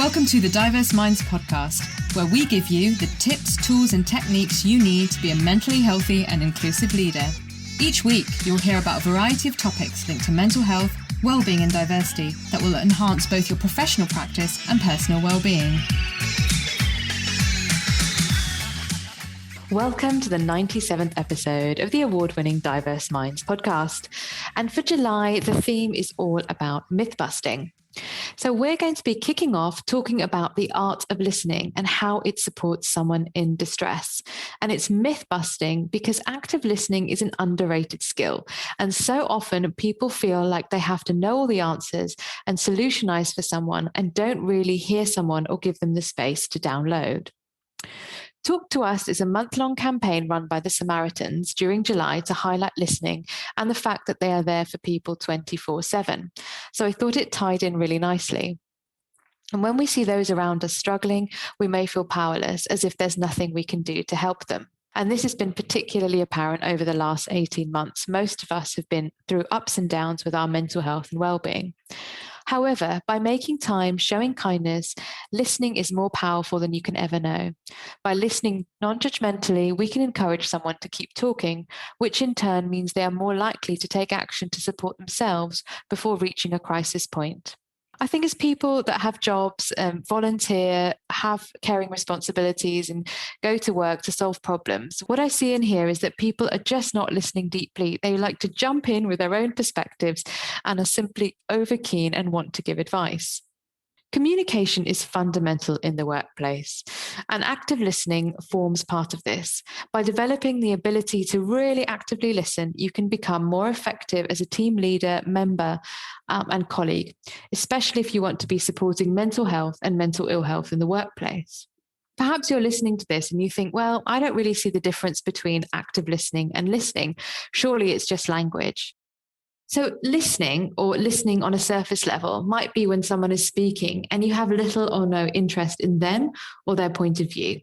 Welcome to the Diverse Minds podcast, where we give you the tips, tools, and techniques you need to be a mentally healthy and inclusive leader. Each week, you'll hear about a variety of topics linked to mental health, well-being, and diversity that will enhance both your professional practice and personal well-being. Welcome to the 97th episode of the award-winning Diverse Minds podcast. And for July, the theme is all about myth busting. So we're going to be kicking off talking about the art of listening and how it supports someone in distress. And it's myth busting because active listening is an underrated skill. And so often people feel like they have to know all the answers and solutionize for someone and don't really hear someone or give them the space to download. Talk to Us is a month-long campaign run by the Samaritans during July to highlight listening and the fact that they are there for people 24/7. So I thought it tied in really nicely. And when we see those around us struggling, we may feel powerless, as if there's nothing we can do to help them. And this has been particularly apparent over the last 18 months. Most of us have been through ups and downs with our mental health and well-being. However, by making time, showing kindness, listening is more powerful than you can ever know. By listening non-judgmentally, we can encourage someone to keep talking, which in turn means they are more likely to take action to support themselves before reaching a crisis point. I think as people that have jobs, volunteer, have caring responsibilities and go to work to solve problems, what I see and hear is that people are just not listening deeply. They like to jump in with their own perspectives and are simply over keen and want to give advice. Communication is fundamental in the workplace, and active listening forms part of this. By developing the ability to really actively listen, you can become more effective as a team leader, member, and colleague, especially if you want to be supporting mental health and mental ill health in the workplace. Perhaps you're listening to this and you think, well, I don't really see the difference between active listening and listening. Surely it's just language. So listening, or listening on a surface level, might be when someone is speaking and you have little or no interest in them or their point of view.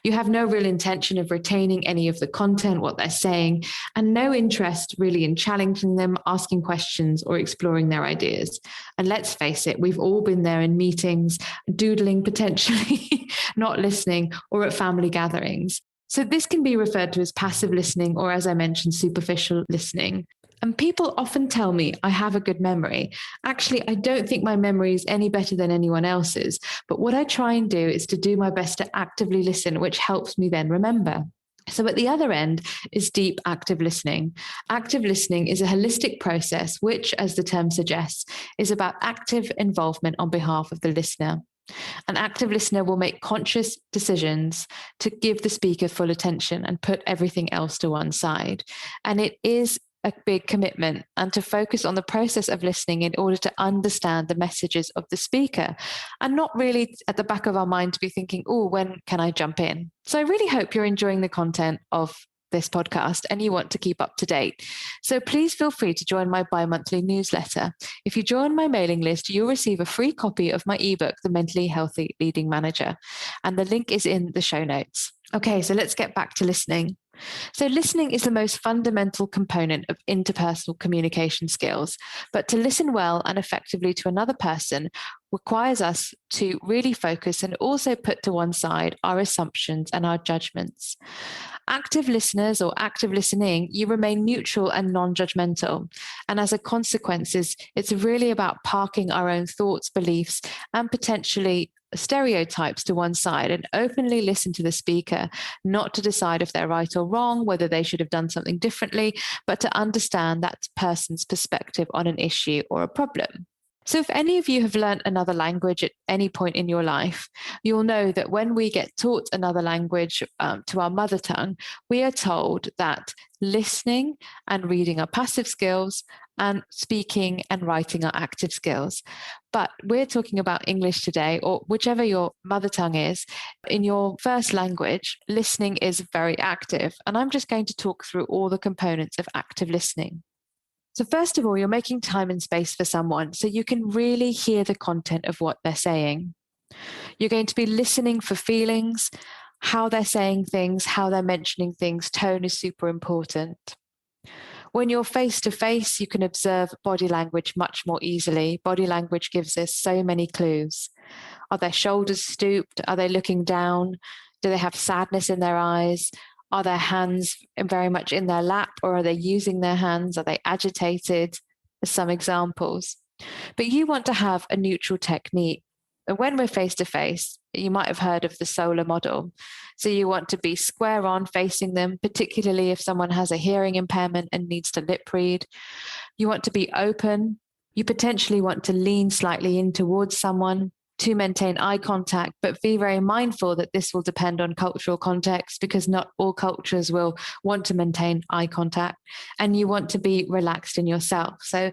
You have no real intention of retaining any of the content, what they're saying, and no interest really in challenging them, asking questions, or exploring their ideas. And let's face it, we've all been there in meetings, doodling potentially, not listening, or at family gatherings. So this can be referred to as passive listening, or as I mentioned, superficial listening. And people often tell me I have a good memory. Actually, I don't think my memory is any better than anyone else's. But what I try and do is to do my best to actively listen, which helps me then remember. So at the other end is deep active listening. Active listening is a holistic process, which, as the term suggests, is about active involvement on behalf of the listener. An active listener will make conscious decisions to give the speaker full attention and put everything else to one side. And it is a big commitment, and to focus on the process of listening in order to understand the messages of the speaker, and not really at the back of our mind to be thinking, oh, when can I jump in? So I really hope you're enjoying the content of this podcast and you want to keep up to date. So please feel free to join my bi-monthly newsletter. If you join my mailing list, you'll receive a free copy of my ebook, The Mentally Healthy Leading Manager, and the link is in the show notes. Okay, so let's get back to listening. So listening is the most fundamental component of interpersonal communication skills, but to listen well and effectively to another person requires us to really focus and also put to one side our assumptions and our judgments. Active listeners, or active listening, you remain neutral and non-judgmental. And as a consequence, it's really about parking our own thoughts, beliefs, and potentially stereotypes to one side and openly listen to the speaker, not to decide if they're right or wrong, whether they should have done something differently, but to understand that person's perspective on an issue or a problem. So if any of you have learned another language at any point in your life, you'll know that when we get taught another language to our mother tongue, we are told that listening and reading are passive skills and speaking and writing are active skills. But we're talking about English today, or whichever your mother tongue is. In your first language, listening is very active. And I'm just going to talk through all the components of active listening. So first of all, you're making time and space for someone so you can really hear the content of what they're saying. You're going to be listening for feelings, how they're saying things, how they're mentioning things. Tone is super important. When you're face to face, you can observe body language much more easily. Body language gives us so many clues. Are their shoulders stooped? Are they looking down? Do they have sadness in their eyes? Are their hands very much in their lap, or are they using their hands? Are they agitated? Some examples. But you want to have a neutral technique. And when we're face to face, you might have heard of the solar model. So you want to be square on facing them, particularly if someone has a hearing impairment and needs to lip read. You want to be open. You potentially want to lean slightly in towards someone to maintain eye contact, but be very mindful that this will depend on cultural context, because not all cultures will want to maintain eye contact. And you want to be relaxed in yourself. So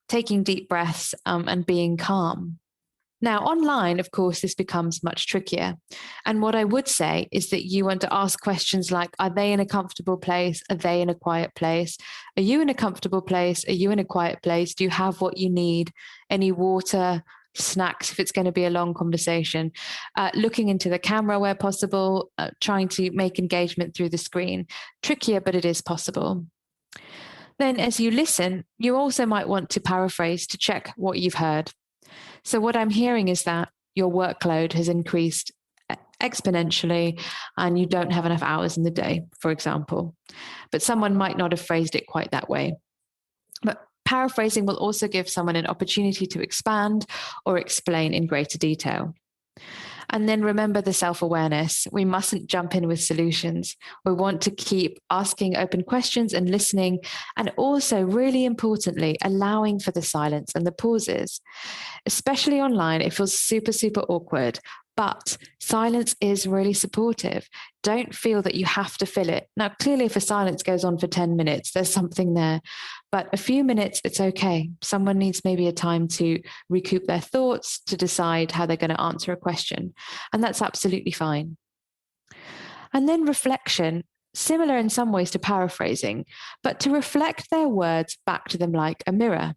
taking deep breaths and being calm. Now, online, of course, this becomes much trickier. And what I would say is that you want to ask questions like, are they in a comfortable place? Are they in a quiet place? Are you in a comfortable place? Are you in a quiet place? Do you have what you need? Any water, snacks, if it's going to be a long conversation? Looking into the camera where possible, trying to make engagement through the screen. Trickier, but it is possible. Then as you listen, you also might want to paraphrase to check what you've heard. So what I'm hearing is that your workload has increased exponentially and you don't have enough hours in the day, for example. But someone might not have phrased it quite that way. But paraphrasing will also give someone an opportunity to expand or explain in greater detail. And then remember the self-awareness. We mustn't jump in with solutions. We want to keep asking open questions and listening, and also, really importantly, allowing for the silence and the pauses. Especially online, it feels super, super awkward, but silence is really supportive. Don't feel that you have to fill it. Now, clearly, if a silence goes on for 10 minutes, there's something there. But a few minutes, it's okay. Someone needs maybe a time to recoup their thoughts, to decide how they're going to answer a question. And that's absolutely fine. And then reflection, similar in some ways to paraphrasing, but to reflect their words back to them like a mirror.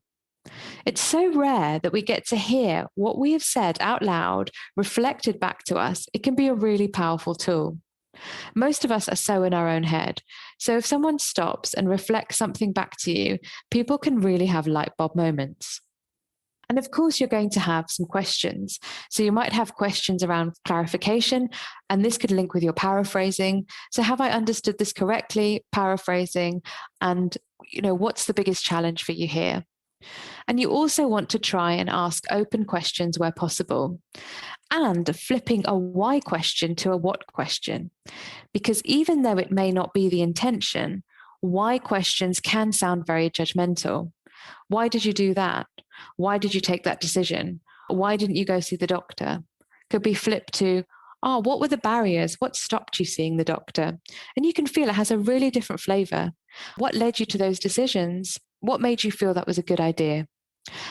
It's so rare that we get to hear what we have said out loud, reflected back to us. It can be a really powerful tool. Most of us are so in our own head. So if someone stops and reflects something back to you, people can really have light bulb moments. And of course, you're going to have some questions. So you might have questions around clarification, and this could link with your paraphrasing. So have I understood this correctly? Paraphrasing, and what's the biggest challenge for you here? And you also want to try and ask open questions where possible, and flipping a why question to a what question. Because even though it may not be the intention, why questions can sound very judgmental. Why did you do that? Why did you take that decision? Why didn't you go see the doctor? Could be flipped to, what were the barriers? What stopped you seeing the doctor? And you can feel it has a really different flavor. What led you to those decisions? What made you feel that was a good idea?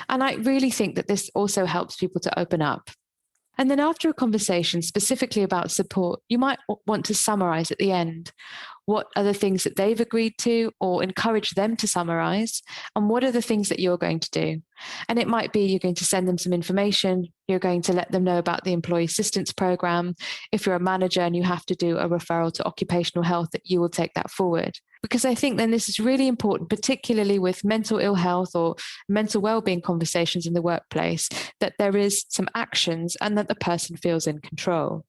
And I really think that this also helps people to open up. And then after a conversation specifically about support, you might want to summarize at the end. What are the things that they've agreed to, or encourage them to summarize? And what are the things that you're going to do? And it might be you're going to send them some information. You're going to let them know about the employee assistance program. If you're a manager and you have to do a referral to occupational health, that you will take that forward. Because I think then this is really important, particularly with mental ill health or mental well-being conversations in the workplace, that there is some actions and that the person feels in control.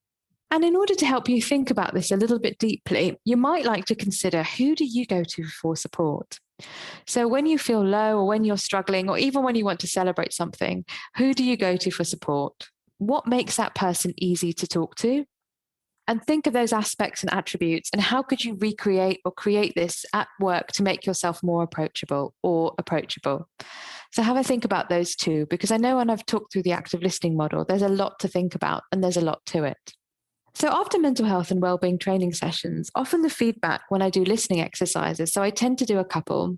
And in order to help you think about this a little bit deeply, you might like to consider, who do you go to for support? So when you feel low, or when you're struggling, or even when you want to celebrate something, who do you go to for support? What makes that person easy to talk to? And think of those aspects and attributes, and how could you recreate or create this at work to make yourself more approachable or approachable? So have a think about those two, because I know when I've talked through the active listening model, there's a lot to think about and there's a lot to it. So after mental health and wellbeing training sessions, often the feedback when I do listening exercises, so I tend to do a couple.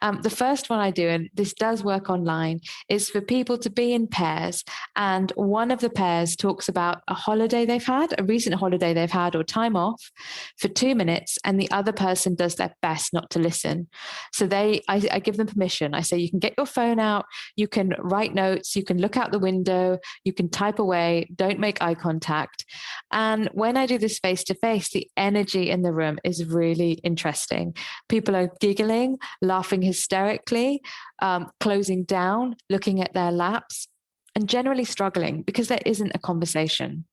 The first one I do, and this does work online, is for people to be in pairs. And one of the pairs talks about a holiday they've had, a recent holiday they've had, or time off for 2 minutes. And the other person does their best not to listen. So I give them permission. I say, you can get your phone out, you can write notes, you can look out the window, you can type away, don't make eye contact. And And when I do this face to face, the energy in the room is really interesting. People are giggling, laughing hysterically, closing down, looking at their laps, and generally struggling because there isn't a conversation.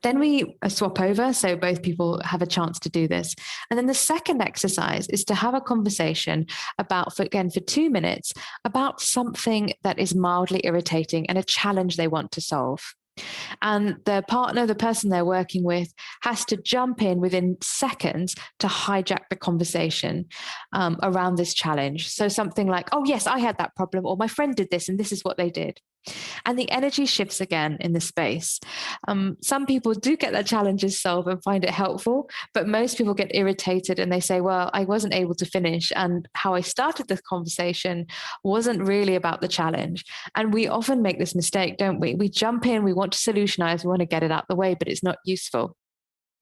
Then we swap over, so both people have a chance to do this. And then the second exercise is to have a conversation about, for 2 minutes, about something that is mildly irritating and a challenge they want to solve. And the partner, the person they're working with, has to jump in within seconds to hijack the conversation around this challenge. So something like, oh, yes, I had that problem, or my friend did this, and this is what they did. And the energy shifts again in the space. Some people do get their challenges solved and find it helpful, but most people get irritated and they say, well, I wasn't able to finish. And how I started this conversation wasn't really about the challenge. And we often make this mistake, don't we? We jump in, we want to solutionize, we want to get it out the way, but it's not useful.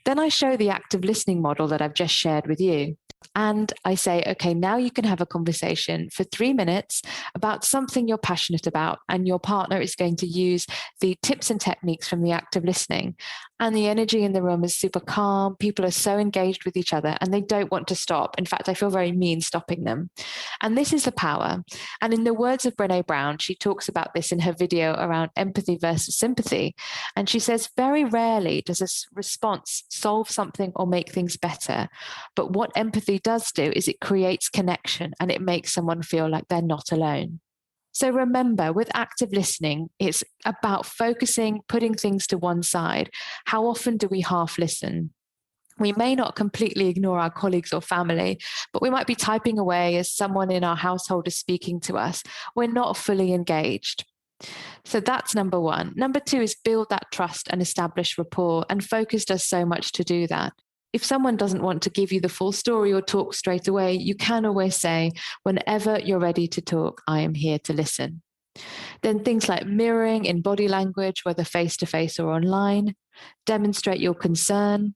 Then I show the active listening model that I've just shared with you. And I say, okay, now you can have a conversation for 3 minutes about something you're passionate about, and your partner is going to use the tips and techniques from the active listening. And the energy in the room is super calm. People are so engaged with each other and they don't want to stop. In fact, I feel very mean stopping them. And this is the power. And in the words of Brené Brown, she talks about this in her video around empathy versus sympathy. And she says, very rarely does a response solve something or make things better. But what empathy does do is it creates connection and it makes someone feel like they're not alone. So remember, with active listening, it's about focusing, putting things to one side. How often do we half listen? We may not completely ignore our colleagues or family, but we might be typing away as someone in our household is speaking to us. We're not fully engaged. So that's number one. Number two is build that trust and establish rapport, and focus does so much to do that. If someone doesn't want to give you the full story or talk straight away, you can always say, whenever you're ready to talk, I am here to listen. Then things like mirroring in body language, whether face-to-face or online, demonstrate your concern,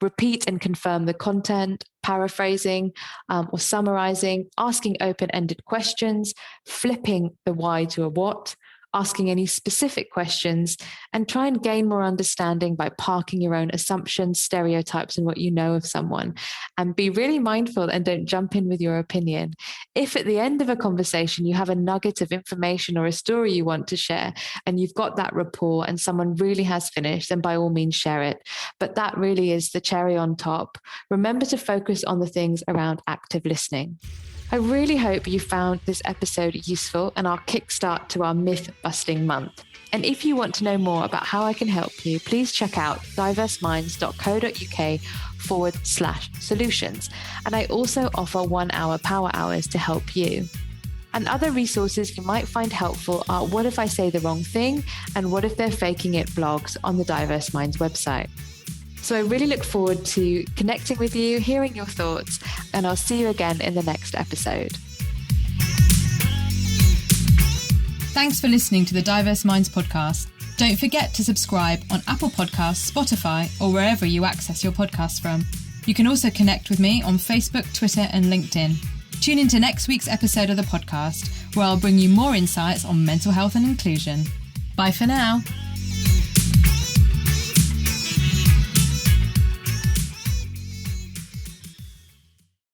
repeat and confirm the content, paraphrasing or summarizing, asking open-ended questions, flipping the why to a what, asking any specific questions, and try and gain more understanding by parking your own assumptions, stereotypes, and what you know of someone. And be really mindful and don't jump in with your opinion. If at the end of a conversation you have a nugget of information or a story you want to share, and you've got that rapport and someone really has finished, then by all means share it. But that really is the cherry on top. Remember to focus on the things around active listening. I really hope you found this episode useful and our kickstart to our myth busting month. And if you want to know more about how I can help you, please check out diverseminds.co.uk/solutions. And I also offer 1-hour power hours to help you. And other resources you might find helpful are What If I Say the Wrong Thing? And What If They're Faking It blogs on the Diverse Minds website. So I really look forward to connecting with you, hearing your thoughts, and I'll see you again in the next episode. Thanks for listening to the Diverse Minds podcast. Don't forget to subscribe on Apple Podcasts, Spotify, or wherever you access your podcasts from. You can also connect with me on Facebook, Twitter, and LinkedIn. Tune into next week's episode of the podcast, where I'll bring you more insights on mental health and inclusion. Bye for now.